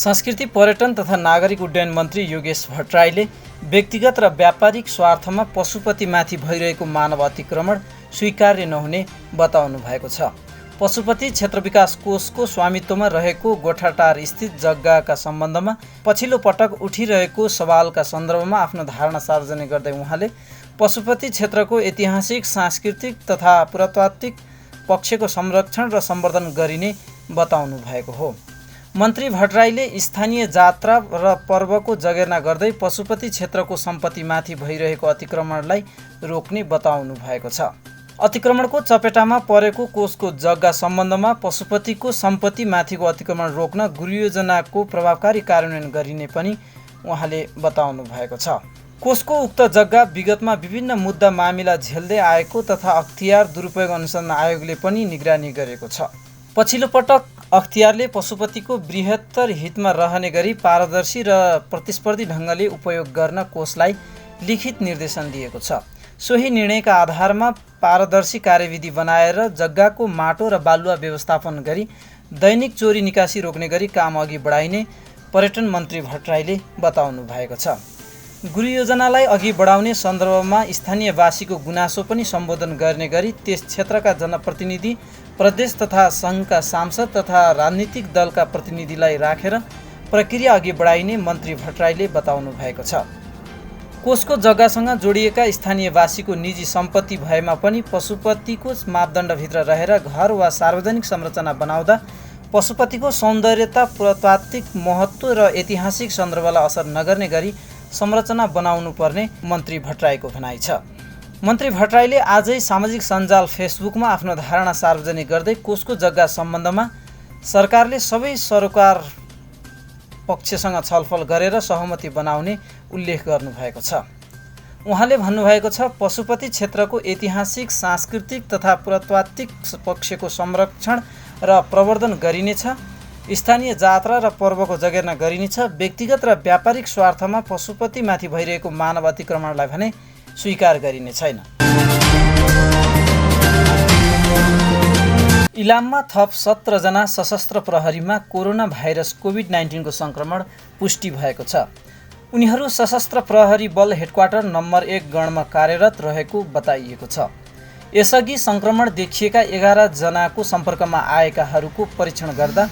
संस्कृति पर्यटन तथा नागरिक उड्डयन मन्त्री योगेश भट्टराईले व्यक्तिगत र व्यापारिक स्वार्थमा पशुपतिमाथि भइरहेको मानव अतिक्रमण स्वीकार्य नहुने बताउनु भएको छ। पशुपति क्षेत्र विकास कोषको स्वामित्वमा रहेको गोठाटार स्थित जग्गाका सम्बन्धमा पछिल्लो पटक उठिरहेको सवालका सन्दर्भमा आफ्नो धारणा सार्वजनिक गर्दै उहाँले पशुपति क्षेत्रको ऐतिहासिक, सांस्कृतिक तथा पुरातात्विक पक्षको संरक्षण र सम्वर्धन गरिने बताउनु भएको हो। मन्त्री भट्टराईले स्थानीय जात्रा र पर्वको जगेर्ना गर्दै पशुपति क्षेत्रको सम्पत्तिमाथि भइरहेको अतिक्रमणलाई रोक्ने बताउनु भएको छ। अतिक्रमणको चपेटामा परेको कोषको जग्गा सम्बन्धमा पशुपतिको सम्पत्तिमाथिको अतिक्रमण रोक्न गृहयोजनाको प्रभावकारी कार्यान्वयन गरिने पनि उहाँले बताउनु भएको छ। कोषको उक्त जग्गा विगतमा विभिन्न मुद्दा मामिला झेल्दै आएको तथा अख्तियार दुरुपयोग अनुसन्धान आयोगले पनि निगरानी गरेको छ। पछिल्लो पटक अख्तियारले पशुपतिको बृहत्तर हितमा रहने गरी पारदर्शी र प्रतिस्पर्धी ढङ्गले उपयोग गर्न कोषलाई लिखित निर्देशन दिएको छ। सोही निर्णयका आधारमा पारदर्शी कार्यविधि बनाएर जग्गाको माटो र बालुवा व्यवस्थापन गरी दैनिक चोरी निकासी रोक्ने गरी काम अघि बढाइने पर्यटन मन्त्री भट्टराईले बताउनु भएको छ। गृहयोजनालाई अघि बढाउने सन्दर्भमा स्थानीयवासीको गुनासो पनि सम्बोधन गर्ने गरी त्यस क्षेत्रका जनप्रतिनिधि, प्रदेश तथा सङ्घका सांसद तथा राजनीतिक दलका प्रतिनिधिलाई राखेर प्रक्रिया अघि बढाइने मन्त्री भट्टराईले बताउनु भएको छ। कोषको जग्गासँग जोडिएका स्थानीयवासीको निजी सम्पत्ति भएमा पनि पशुपतिको मापदण्डभित्र रहेर घर वा सार्वजनिक संरचना बनाउँदा पशुपतिको सौन्दर्यता, पुरातात्विक महत्त्व र ऐतिहासिक सन्दर्भलाई असर नगर्ने गरी संरचना बनाउनु पर्ने मन्त्री भट्टराईको भनाइ छ। मन्त्री भट्टराईले आजै सामाजिक सञ्जाल फेसबुकमा आफ्नो धारणा सार्वजनिक गर्दै कोषको जग्गा सम्बन्धमा सरकारले सबै सरोकार पक्षसँग छलफल गरेर सहमति बनाउने उल्लेख गर्नुभएको छ। उहाँले भन्नुभएको छ, पशुपति क्षेत्रको ऐतिहासिक, सांस्कृतिक तथा पुरातात्विक पक्षको संरक्षण र प्रवर्धन गरिनेछ। स्थानीय जात्रा र पर्वको जगेर्ना गरिनेछ। व्यक्तिगत र व्यापारिक स्वार्थमा पशुपतिमाथि भइरहेको मानव अतिक्रमणलाई भने स्वीकार गरिने छैन। इलाममा थप 17 जना सशस्त्र प्रहरीमा कोरोना भाइरस कोभिड-19 को संक्रमण पुष्टि भएको छ। उनीहरू सशस्त्र प्रहरी बल हेडक्वार्टर नम्बर 1 गणमा कार्यरत रहेको बताइएको छ। यसअघि संक्रमण देखिएका 11 जनाको सम्पर्कमा आएकाहरूको परीक्षण गर्दा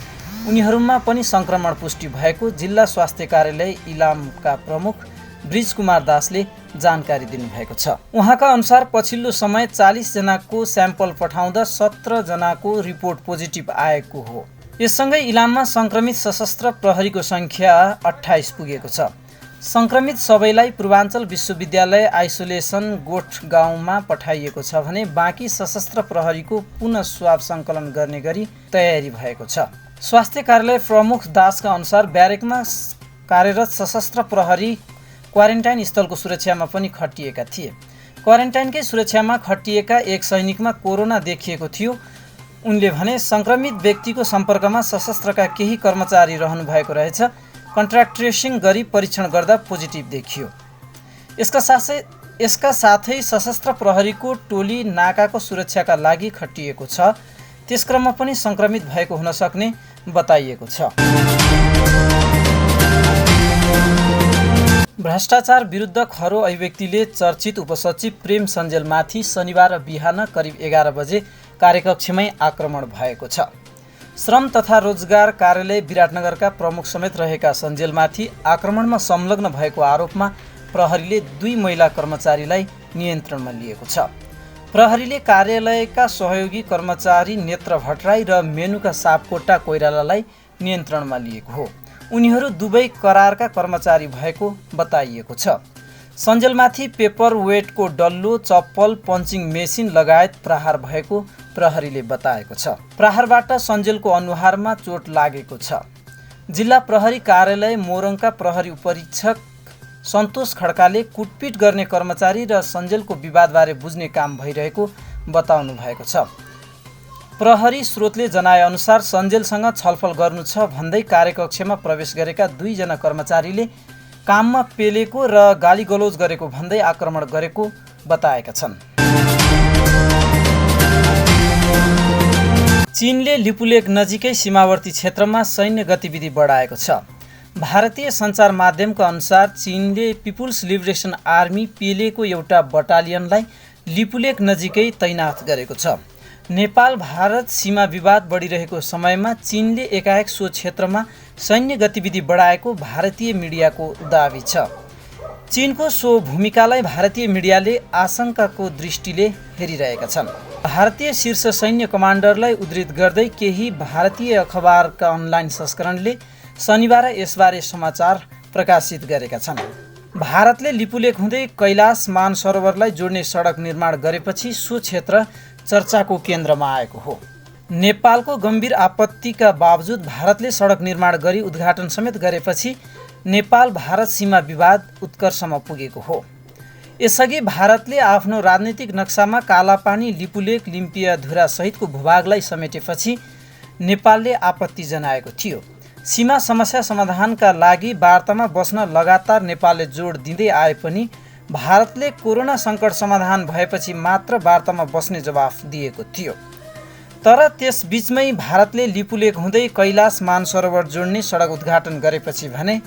उनीहरूमा पनि संक्रमण पुष्टि भएको जिल्ला स्वास्थ्य कार्यालय इलामका प्रमुख ब्रिज कुमार दासले जानकारी दिनुभएको छ। उहाँका अनुसार पछिल्लो समय 40 जनाको स्याम्पल पठाउँदा 17 जनाको रिपोर्ट पोजिटिभ आएको हो। यससँगै इलाममा संक्रमित सशस्त्र प्रहरीको संख्या 28 पुगेको छ। संक्रमित सबैलाई पूर्वाञ्चल विश्वविद्यालय आइसोलेसन गोठ गाउँमा पठाइएको छ भने बाँकी सशस्त्र प्रहरीको पुनः स्वाब सङ्कलन गर्ने गरी तयारी भएको छ। स्वास्थ्य कार्यालय प्रमुख दासका अनुसार ब्यारेकमा कार्यरत सशस्त्र प्रहरी क्वारेन्टाइन स्थलको सुरक्षामा पनि खटिएका थिए। क्वारेन्टाइनकै सुरक्षामा खटिएका एक सैनिकमा कोरोना देखिएको थियो। उनले भने संक्रमित व्यक्तिको सम्पर्कमा सशस्त्रका केही कर्मचारी रहनु भएको रहेछ। कन्ट्र्याक्ट ट्रेसिङ गरी परीक्षण गर्दा पोजिटिभ देखियो। यसका साथै सशस्त्र प्रहरीको टोली नाकाको सुरक्षाका लागि खटिएको छ। त्यसक्रममा पनि संक्रमित भएको हुन सक्ने बताइएको छ। भ्रष्टाचार विरुद्ध खरो अभिव्यक्तिले चर्चित उपसचिव प्रेम सञ्जेलमाथि शनिबार बिहान करिब 11 बजे कार्यकक्षमै आक्रमण भएको छ। श्रम तथा रोजगार कार्यालय विराटनगरका प्रमुख समेत रहेका सञ्जेलमाथि आक्रमणमा संलग्न भएको आरोपमा प्रहरीले 2 महिला कर्मचारीलाई नियन्त्रणमा लिएको छ। प्रहरीले कार्यालयका सहयोगी कर्मचारी नेत्र भट्टराई र मेनुका सापकोटा कोइरालालाई नियन्त्रणमा लिएको हो। उनीहरू दुवै करारका कर्मचारी भएको बताइएको छ। सञ्जेलमाथि पेपर वेटको डल्लो, चप्पल, पञ्चिङ मेसिन लगायत प्रहार भएको प्रहरीले बताएको छ। प्रहारबाट सञ्जेलको अनुहारमा चोट लागेको छ। जिल्ला प्रहरी कार्यालय मोरङका प्रहरी उपरीक्षक सन्तोष खड्काले कुटपिट गर्ने कर्मचारी र सञ्जेलको विवादबारे बुझ्ने काम भइरहेको बताउनु भएको छ। प्रहरी स्रोतले जनाएअनुसार सञ्जेलसँग छलफल गर्नु छ भन्दै कार्यकक्षमा प्रवेश गरेका 2 जना कर्मचारीले काममा पेलेको र गालीगलौज गरेको भन्दै आक्रमण गरेको बताएका छन्। चीनले लिपुलेक नजिकै सीमावर्ती क्षेत्रमा सैन्य गतिविधि बढाएको छ। भारतीय सञ्चार माध्यमका अनुसार चीनले पिपुल्स लिबरेसन आर्मी पेलेको एउटा बटालियनलाई लिपुलेक नजिकै तैनाथ गरेको छ। नेपाल भारत सीमा विवाद बढिरहेको समयमा चीनले एकाएक सो क्षेत्रमा सैन्य गतिविधि बढाएको भारतीय मिडियाको दाबी छ। चीनको सो भूमिकालाई भारतीय मिडियाले आशंकाको दृष्टिले हेरिरहेका छन्। भारतीय शीर्ष सैन्य कमान्डरलाई उद्धृत गर्दै केही भारतीय अखबारका अनलाइन संस्करणले शनिबार यसबारे समाचार प्रकाशित गरेका छन्। भारतले लिपुलेक हुँदै कैलाश मानसरोवरलाई जोड्ने सडक निर्माण गरेपछि सो क्षेत्र चर्चाको केन्द्रमा आएको हो। नेपालको गम्भीर आपत्तिका बावजुद भारतले सडक निर्माण गरी उद्घाटन समेत गरेपछि नेपाल भारत सीमा विवाद उत्कर्षमा पुगेको हो। यसअघि भारतले आफ्नो राजनीतिक नक्सामा कालापानी, लिपुलेक, लिम्पियाधुरा सहितको भूभागलाई समेटेपछि नेपालले आपत्ति जनाएको थियो। सीमा समस्या समाधानका लागि वार्तामा बस्न लगातार नेपालले जोड दिँदै आए पनि भारतले कोरोना सङ्कट समाधान भएपछि मात्र वार्तामा बस्ने जवाफ दिएको थियो। तर त्यसबीचमै भारतले लिपुलेक हुँदै कैलाश मानसरोवर जोड्ने सडक उद्घाटन गरेपछि भने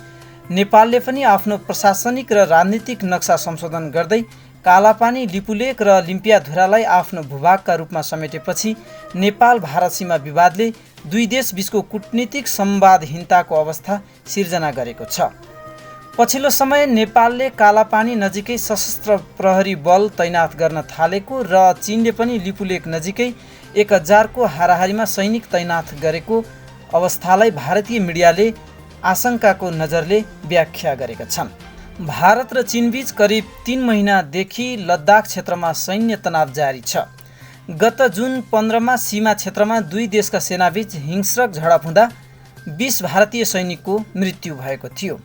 नेपालले पनि आफ्नो प्रशासनिक र राजनीतिक नक्सा संशोधन गर्दै कालापानी, लिपुलेक र लिम्पियाधुरालाई आफ्नो भूभागका रूपमा समेटेपछि नेपाल भारत सीमा विवादले दुई देशबीचको कूटनीतिक संवादहीनताको अवस्था सिर्जना गरेको छ। पछिल्लो समय नेपालले कालापानी नजिकै सशस्त्र प्रहरी बल तैनाथ गर्न थालेको र चीनले पनि लिपुलेक नजिकै 1000 को हाराहारीमा सैनिक तैनाथ गरेको अवस्थालाई भारतीय मिडियाले आशंकाको नजरले व्याख्या गरेका छन्। भारत र चीनबीच करिब 3 महिनादेखि लद्दाख क्षेत्रमा सैन्य तनाव जारी छ। गत जुन 15 सीमा क्षेत्रमा दुई देशका सेनाबीच हिंस्रक झडप हुँदा 20 भारतीय सैनिकको मृत्यु भएको थियो।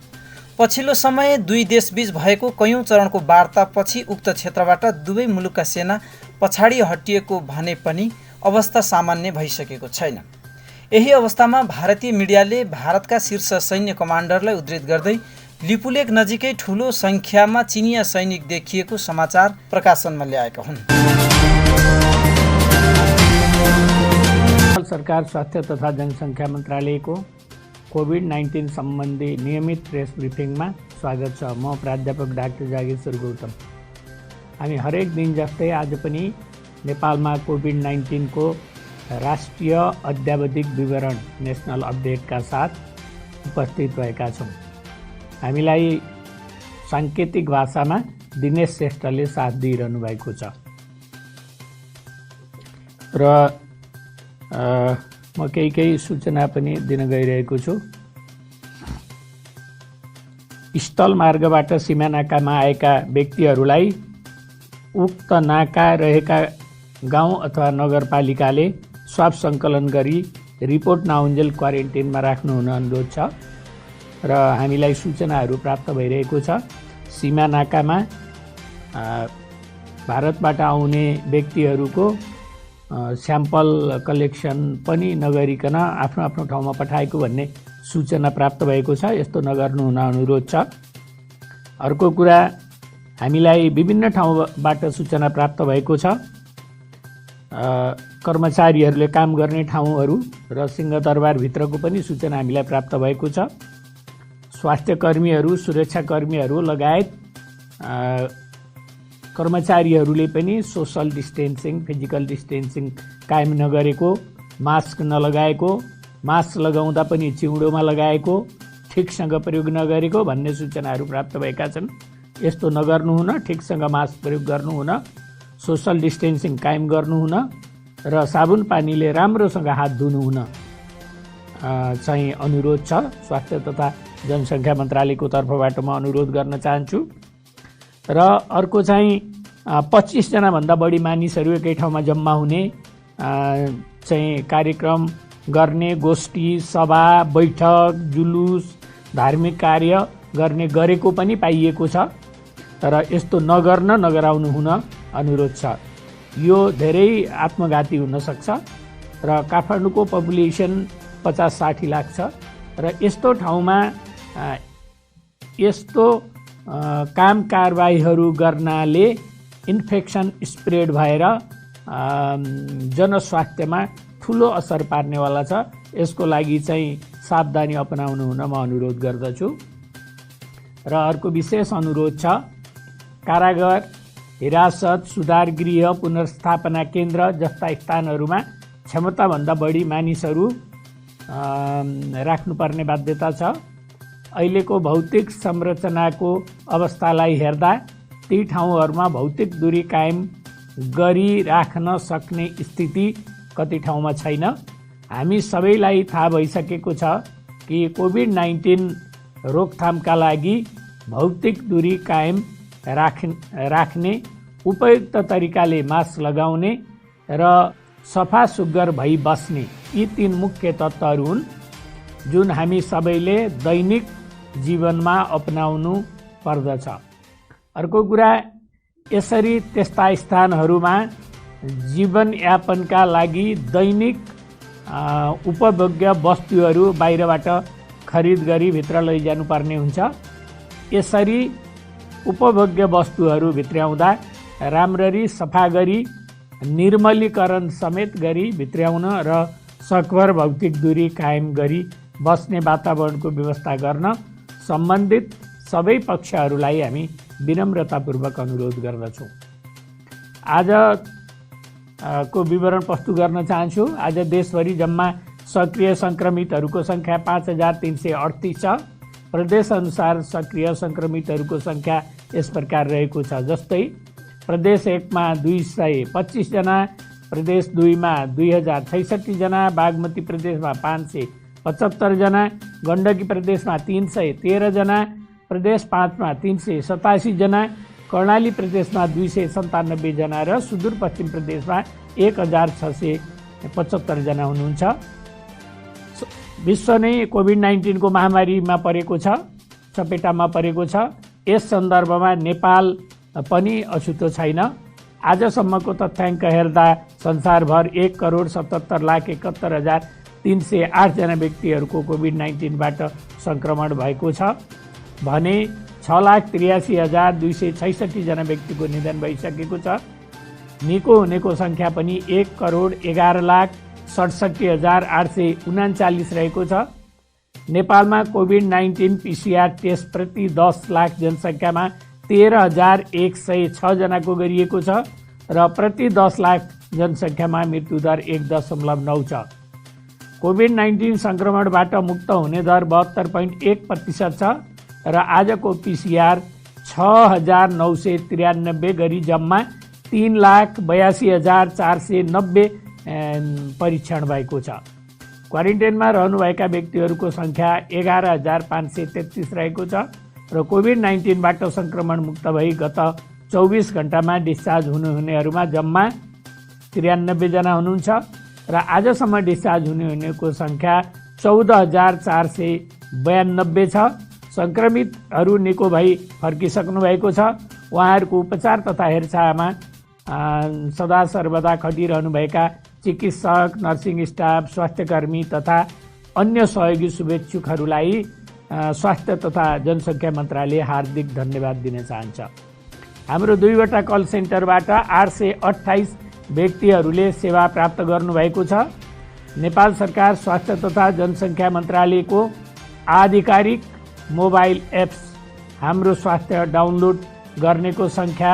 पछिल्लो समय दुई देशबीच भएको कैयौँ चरणको वार्तापछि उक्त क्षेत्रबाट दुवै मुलुकका सेना पछाडि हटिएको भने पनि अवस्था सामान्य भइसकेको छैन। यही अवस्थामा भारतीय मिडियाले भारतका शीर्ष सैन्य कमान्डरलाई उद्धृत गर्दै लिपुलेक नजिकै ठूलो सङ्ख्यामा चिनिया सैनिक देखिएको समाचार प्रकाशनमा ल्याएका हुन्। सरकार स्वास्थ्य तथा जनसङ्ख्या मन्त्रालयको कोभिड-19 सम्बन्धी नियमित प्रेस ब्रिफिङमा स्वागत छ। म प्राध्यापक डाक्टर जागेश्वर गौतम। हामी हरेक दिन जस्तै आज पनि नेपालमा कोभिड-19 को राष्ट्रिय अद्यावधिक विवरण नेसनल अपडेटका साथ उपस्थित भएका छौँ। हामीलाई साङ्केतिक भाषामा दिनेश श्रेष्ठले साथ दिइरहनु भएको छ र म केही सूचना पनि दिन गइरहेको छु। स्थल मार्गबाट सीमा नाकामा आएका व्यक्तिहरूलाई उक्त नाका रहेका गाउँ अथवा नगरपालिकाले स्वाब सङ्कलन गरी रिपोर्ट नआउन्जेल क्वारेन्टिनमा राख्नु हुन अनुरोध छ र हामीलाई सूचनाहरू प्राप्त भइरहेको छ। सीमा नाकामा भारतबाट आउने व्यक्तिहरूको स्याम्पल कलेक्सन पनि नगरिकन आफ्नो आफ्नो ठाउँमा पठाएको भन्ने सूचना प्राप्त भएको छ। यस्तो नगर्नु हुन अनुरोध छ। अर्को कुरा, हामीलाई विभिन्न ठाउँबाट सूचना प्राप्त भएको छ। कर्मचारीहरूले काम गर्ने ठाउँहरू र सिंहदरबारभित्रको पनि सूचना हामीलाई प्राप्त भएको छ। स्वास्थ्य कर्मीहरू, सुरक्षाकर्मीहरू लगायत कर्मचारीहरूले पनि सोसल डिस्टेन्सिङ, फिजिकल डिस्टेन्सिङ कायम नगरेको, मास्क नलगाएको, मास्क लगाउँदा पनि चिउँडोमा लगाएको, ठिकसँग प्रयोग नगरेको भन्ने सूचनाहरू प्राप्त भएका छन्। यस्तो नगर्नुहुन, ठिकसँग मास्क प्रयोग गर्नुहुन, सोसल डिस्टेन्सिङ कायम गर्नुहुन र साबुन पानीले राम्रोसँग हात धुनुहुन चाहिँ अनुरोध छ। स्वास्थ्य तथा जनसङ्ख्या मन्त्रालयको तर्फबाट म अनुरोध गर्न चाहन्छु। र अर्को चाहिँ 25 जनाभन्दा बढी मानिसहरू एकै ठाउँमा जम्मा हुने चाहिँ कार्यक्रम गर्ने, गोष्ठी, सभा, बैठक, जुलुस, धार्मिक कार्य गर्ने गरेको पनि पाइएको छ। तर यस्तो नगराउनु हुन अनुरोध छ। यो धेरै आत्मघाती हुन सक्छ र काठमाडौँको पपुलेसन 50-60 लाख छ र यस्तो ठाउँमा यस्तो काम कारबाहीहरू गर्नाले इन्फेक्सन स्प्रेड भएर जनस्वास्थ्यमा ठुलो असर पार्नेवाला छ। यसको लागि चाहिँ सावधानी अपनाउनु हुन म अनुरोध गर्दछु। र अर्को विशेष अनुरोध छ, कारागार, हिरासत, सुधार गृह, पुनर्स्थापना केन्द्र जस्ता स्थानहरूमा क्षमताभन्दा बढी मानिसहरू राख्नुपर्ने बाध्यता छ। अहिलेको भौतिक संरचनाको अवस्थालाई हेर्दा ती ठाउँहरूमा भौतिक दूरी कायम गरिराख्न सक्ने स्थिति कति ठाउँमा छैन। हामी सबैलाई थाहा भइसकेको छ कि कोभिड-19 रोकथामका लागि भौतिक दूरी कायम राख्ने, उपयुक्त तरिकाले मास्क लगाउने र सफा सुग्घर भई बस्ने यी 3 मुख्य तत्त्वहरू हुन् जुन हामी सबैले दैनिक जीवनमा अपनाउनु पर्दछ। अर्को कुरा, यसरी त्यस्ता स्थानहरूमा जीवनयापनका लागि दैनिक उपभोग्य वस्तुहरू बाहिरबाट खरिद गरी भित्र लैजानुपर्ने हुन्छ। यसरी उपभोग्य वस्तुहरू भित्र्याउँदा राम्ररी सफा गरी निर्मलीकरण समेत गरी भित्र्याउन र सकभर भौतिक दूरी कायम गरी बस्ने वातावरणको व्यवस्था गर्न सम्बन्धित सबै पक्षहरूलाई हामी विनम्रतापूर्वक अनुरोध गर्दछौँ। आजको विवरण प्रस्तुत गर्न चाहन्छु। आज देशभरि जम्मा सक्रिय सङ्क्रमितहरूको सङ्ख्या 5338 छ। प्रदेशअनुसार सक्रिय सङ्क्रमितहरूको सङ्ख्या यस प्रकार रहेको छ, जस्तै प्रदेश 1 मा 225 जना, प्रदेश 2 मा 2066 जना, बागमती प्रदेशमा 575 जना, गण्डकी प्रदेशमा 313 जना, प्रदेश 5 मा 387 जना, कर्णाली प्रदेशमा 297 जना र सुदूरपश्चिम प्रदेशमा 1675 जना हुनुहुन्छ। विश्व नै कोभिड-19 को महामारीमा परेको छ, चपेटामा परेको छ। यस सन्दर्भमा नेपाल पनि अछुतो छैन। आजसम्मको तथ्याङ्क हेर्दा संसारभर 1,77,71,308 जना व्यक्तिहरूको कोभिड-19बाट सङ्क्रमण भएको छ भने 6,83,266 जना व्यक्तिको निधन भइसकेको छ। निको हुनेको सङ्ख्या पनि 1,11,67,839 रहेको छ। नेपालमा कोभिड-19 PCR टेस्ट प्रति 10 लाख जनसङ्ख्यामा 13,106 जनाको गरिएको छ र प्रति 10 लाख जनसङ्ख्यामा मृत्युदर 1.9 छ। कोभिड-19 सङ्क्रमणबाट मुक्त हुने दर 72.1% छ र आजको PCR 6,993 गरी जम्मा 3,82,490 परीक्षण भएको छ। क्वारेन्टाइनमा रहनुभएका व्यक्तिहरूको सङ्ख्या 11,533 रहेको छ र कोभिड-19बाट सङ्क्रमण मुक्त भई गत 24 घण्टामा डिस्चार्ज हुनेहरूमा जम्मा 93 जना हुनुहुन्छ र आजसम्म डिस्चार्ज हुनेको सङ्ख्या 14,492 छ। सङ्क्रमितहरू निको भई फर्किसक्नु भएको छ। उहाँहरूको उपचार तथा हेरचाहमा सदा सर्वदा खटिरहनुभएका चिकित्सक, नर्सिङ स्टाफ, स्वास्थ्यकर्मी तथा अन्य सहयोगी शुभेच्छुकहरूलाई स्वास्थ्य तथा जनसङ्ख्या मन्त्रालय हार्दिक धन्यवाद दिन चाहन्छ। हाम्रो 2वटा कल सेन्टरबाट 828 व्यक्तिहरूले सेवा प्राप्त गर्नुभएको छ। नेपाल सरकार स्वास्थ्य तथा जनसङ्ख्या मन्त्रालयको आधिकारिक मोबाइल एप्स हाम्रो स्वास्थ्य डाउनलोड गर्नेको सङ्ख्या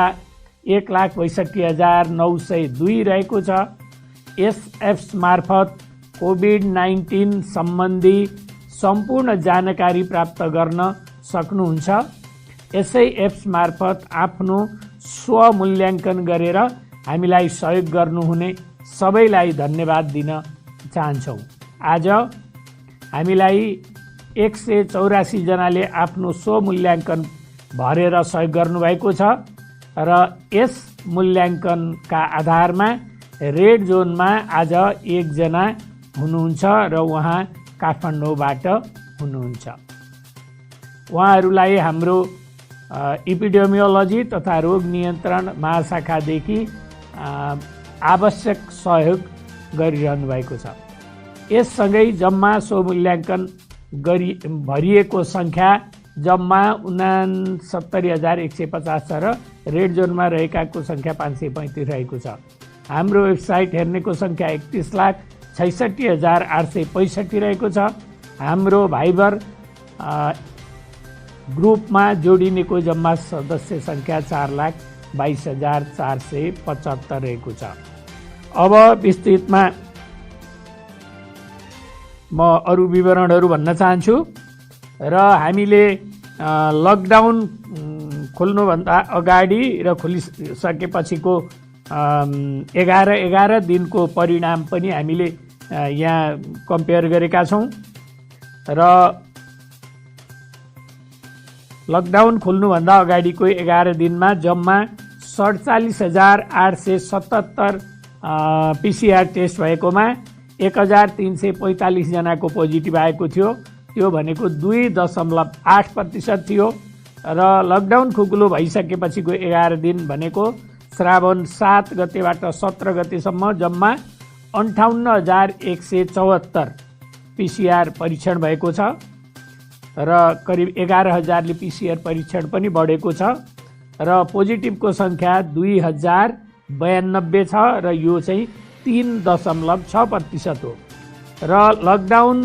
1,62,902 रहेको छ। यस एप्स मार्फत कोभिड-19 सम्बन्धी सम्पूर्ण जानकारी प्राप्त गर्न सक्नुहुन्छ। यसै एप्स मार्फत आफ्नो स्वमूल्याङ्कन गरेर हामीलाई सहयोग गर्नुहुने सबैलाई धन्यवाद दिन चाहन्छौँ। आज हामीलाई 184 जनाले आफ्नो स्वमूल्याङ्कन भरेर सहयोग गर्नुभएको छ र यस मूल्याङ्कनका आधारमा रेड जोनमा आज 1 जना हुनुहुन्छ र उहाँ काठमाडौँबाट हुनुहुन्छ। उहाँहरूलाई हाम्रो इपिडेमियोलोजी तथा रोग नियन्त्रण महाशाखादेखि आवश्यक सहयोग गरिरहनु भएको छ। यससँगै जम्मा स्वमूल्याङ्कन भरिएको सङ्ख्या जम्मा 69,150 छ र रेड जोनमा रहेकाको सङ्ख्या 535 रहेको छ। हाम्रो वेबसाइट हेर्नेको सङ्ख्या 31,66,865 रहेको छ हाम्रो भाइबर ग्रुपमा जोडिनेको जम्मा सदस्य सङ्ख्या 4,22,475 रहेको छ। अब विस्तृतमा म अरू विवरणहरू भन्न चाहन्छु र हामीले लकडाउन खोल्नुभन्दा अगाडि र खोलिसकेपछिको 11 दिनको परिणाम पनि हामीले यहाँ कम्पेयर गरेका छौँ र लकडाउन खोल्नुभन्दा अगाडिको 11 दिनमा जम्मा 47,877 PCR टेस्ट भएकोमा 1,345 जनाको पोजिटिभ आएको थियो। त्यो भनेको 2.8% थियो र लकडाउन खुकुलो भइसकेपछिको 11 दिन भनेको श्रावण 7 गतेबाट 17 गतेसम्म जम्मा 58,174 PCR परीक्षण भएको छ र करिब 11,000ले PCR परीक्षण पनि बढेको छ र पोजिटिभको सङ्ख्या 2,092 छ र यो चाहिँ 3.6% हो र लकडाउन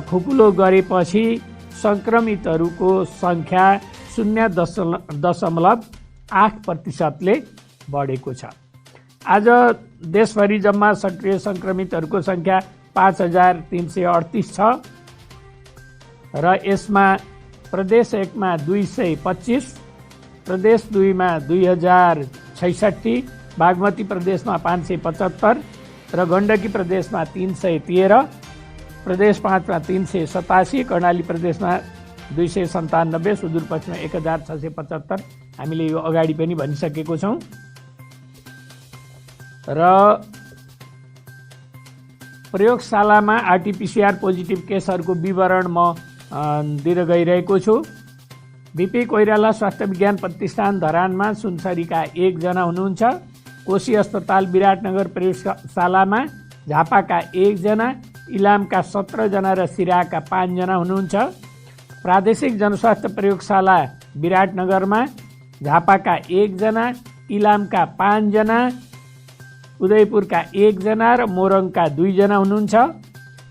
खुकुलो गरेपछि सङ्क्रमितहरूको सङ्ख्या 0.8%ले बढेको छ। आज देशभरि जम्मा सक्रिय सङ्क्रमितहरूको सङ्ख्या 5,338 छ र यसमा प्रदेश 1 मा 225, प्रदेश 2 मा 2,066, बागमती प्रदेशमा 575 र गण्डकी प्रदेशमा 313, प्रदेश 5 मा 387, कर्णाली प्रदेशमा 297, सुदूरपश्चिममा 1,675 हामीले यो अगाडि पनि भनिसकेको छौँ र प्रयोगशालामा आरटीपीसीआर पोजिटिभ केसहरूको विवरण म दिन गइरहेको छु। बीपी कोइराला स्वास्थ्य विज्ञान प्रतिष्ठान धरानमा सुनसरीका 1 जना हुनुहुन्छ, कोशी अस्पताल विराटनगर प्रयोगशालामा झापाका 1 जना, इलामका 17 जना र सिराहाका 5 जना हुनुहुन्छ। प्रादेशिक जनस्वास्थ्य प्रयोगशाला विराटनगरमा झापाका 1 जना, इलामका 5 जना, उदयपुरका 1 जना र मोरङका 2 जना हुनुहुन्छ।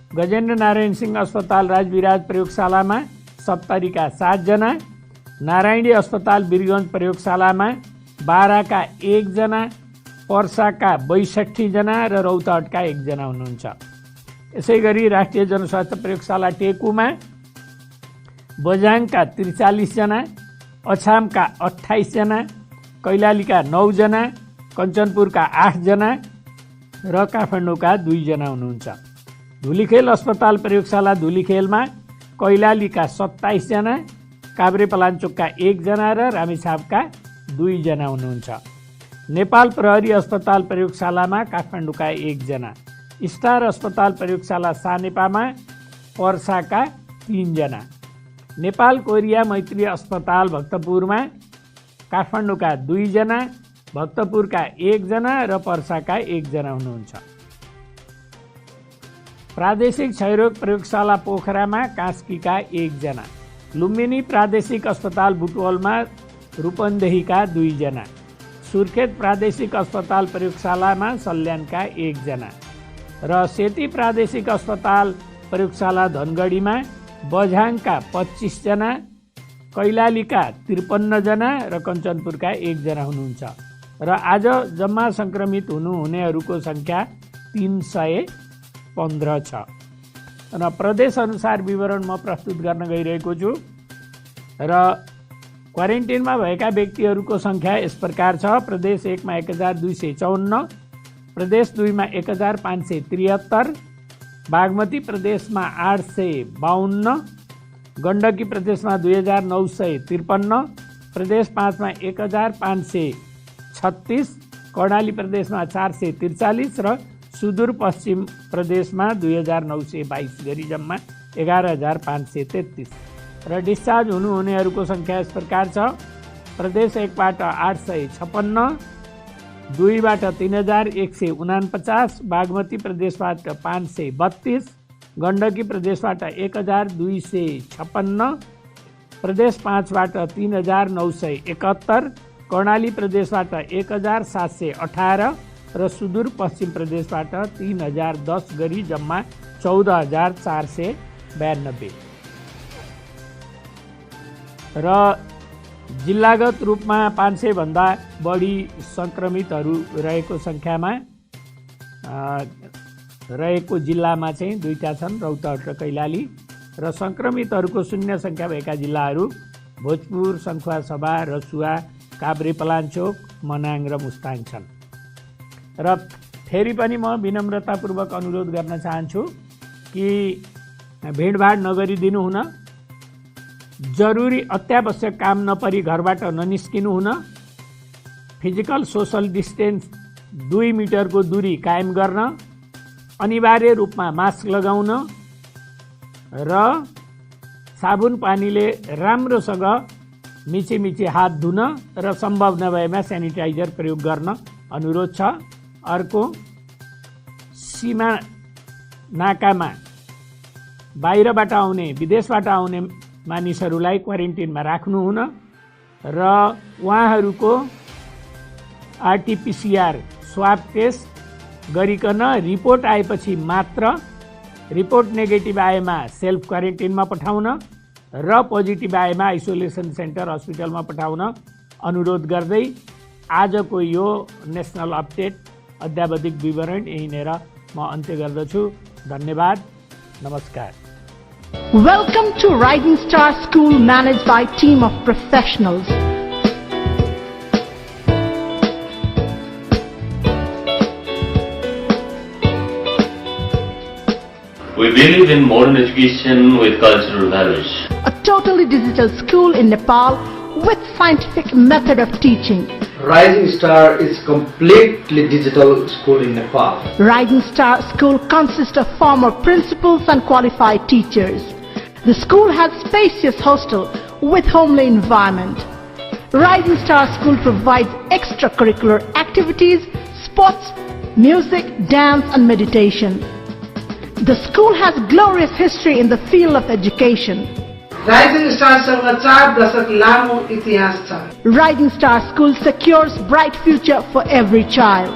गजेन्द्र नारायण सिंह अस्पताल राजविराज प्रयोगशालामा सप्तरीका 7 जना, नारायणी अस्पताल वीरगञ्ज प्रयोगशालामा बाराका 1 जना, पर्साका 62 जना र रौतहटका 1 जना हुनुहुन्छ। यसै गरी राष्ट्रिय जनस्वास्थ्य प्रयोगशाला टेकुमा बझाङका 43 जना, अछामका 28 जना, कैलालीका 9 जना, कञ्चनपुरका 8 जना र काठमाडौँका 2 जना हुनुहुन्छ। धुलीखेल अस्पताल प्रयोगशाला धुलीखेलमा कैलालीका 27 जना, काभ्रेपलाञ्चोकका 1 जना र रामेछापका 2 जना हुनुहुन्छ। नेपाल प्रहरी अस्पताल प्रयोगशालामा काठमाडौँका 1 जना, स्टार अस्पताल प्रयोगशाला सानेपामा पर्साका 3 जना, नेपाल कोरिया मैत्री अस्पताल भक्तपुरमा काठमाडौँका 2 जना, भक्तपुरका 1 जना र पर्साका 1 जना हुनुहुन्छ। प्रादेशिक क्षयरोग प्रयोगशाला पोखरामा कास्कीका 1 जना, लुम्बिनी प्रादेशिक अस्पताल बुटवलमा रूपन्देहीका 2 जना, सुर्खेत प्रादेशिक अस्पताल प्रयोगशालामा सल्यानका 1 जना र सेती प्रादेशिक अस्पताल प्रयोगशाला धनगढीमा बझाङका 25 जना, कैलालीका 53 जना र कञ्चनपुरका 1 जना हुनुहुन्छ र आज जम्मा सङ्क्रमित हुनेहरूको सङ्ख्या 315 छ र प्रदेशअनुसार विवरण म प्रस्तुत गर्न गइरहेको छु र क्वारेन्टिनमा भएका व्यक्तिहरूको सङ्ख्या यस प्रकार छ। प्रदेश 1 मा 1,254, प्रदेश 2 मा 1,573, बागमती प्रदेशमा 852, गण्डकी प्रदेशमा 2,953, प्रदेश 5 मा 1,536, कर्णाली प्रदेशमा 443 र सुदूरपश्चिम प्रदेशमा 2,922 गरी जम्मा 11,533 र डिस्चार्ज हुनेहरूको सङ्ख्या यस प्रकार छ। प्रदेश 1 बाट 856, 2 बाट 3,149, बागमती प्रदेशबाट 532, गण्डकी प्रदेशबाट 1,256, प्रदेश 5 बाट 3,971, कर्णाली प्रदेशबाट 1,718 र सुदूरपश्चिम प्रदेशबाट 3,010 गरी जम्मा 14,400 92 र जिल्लागत रूपमा 500 भन्दा बढी सङ्क्रमितहरू रहेको सङ्ख्यामा रहेको जिल्लामा चाहिँ 2टा छन्, रौतहट र कैलाली। र सङ्क्रमितहरूको शून्य सङ्ख्या भएका जिल्लाहरू भोजपुर, सङ्खुवासभा, रसुवा, काभ्रेपलाञ्चोक, मनाङ र मुस्ताङ छन्। र फेरि पनि म विनम्रतापूर्वक अनुरोध गर्न चाहन्छु कि भिडभाड नगरिदिनु हुन, जरुरी अत्यावश्यक काम नपरी घरबाट ननिस्किनु हुन, फिजिकल सोसल डिस्टेन्स 2 मिटरको दूरी कायम गर्न, अनिवार्य रूपमा मास्क लगाउन र साबुन पानीले राम्रोसँग मिची हात धुन र सम्भव नभएमा सेनिटाइजर प्रयोग गर्न अनुरोध छ। अर्को, सीमा नाकामा बाहिरबाट आउने, विदेशबाट आउने मानिसहरूलाई क्वारेन्टिनमा राख्नु हुन र उहाँहरूको आरटीपीसीआर स्वाब टेस्ट गरिकन रिपोर्ट आएपछि मात्र, रिपोर्ट नेगेटिभ आएमा सेल्फ क्वारेन्टिनमा पठाउन र पोजिटिभ आएमा आइसोलेसन सेन्टर हस्पिटलमा पठाउन अनुरोध गर्दै आजको यो नेसनल अपडेट अद्यावधिक विवरण यहीँनेर म अन्त्य गर्दछु। धन्यवाद, नमस्कार। Welcome to Rising Star School, managed by a team of professionals. We believe in modern education with cultural values. A totally digital school in Nepal with scientific method of teaching. Rising Star is completely digital school in Nepal. Rising Star School consists of former principals and qualified teachers. The school has spacious hostel with homely environment. Rising Star School provides extracurricular activities, sports, music, dance and meditation. The school has glorious history in the field of education. Rising Star सँग 4 दशक लामो इतिहास छ। Rising Star School secures bright future for every child.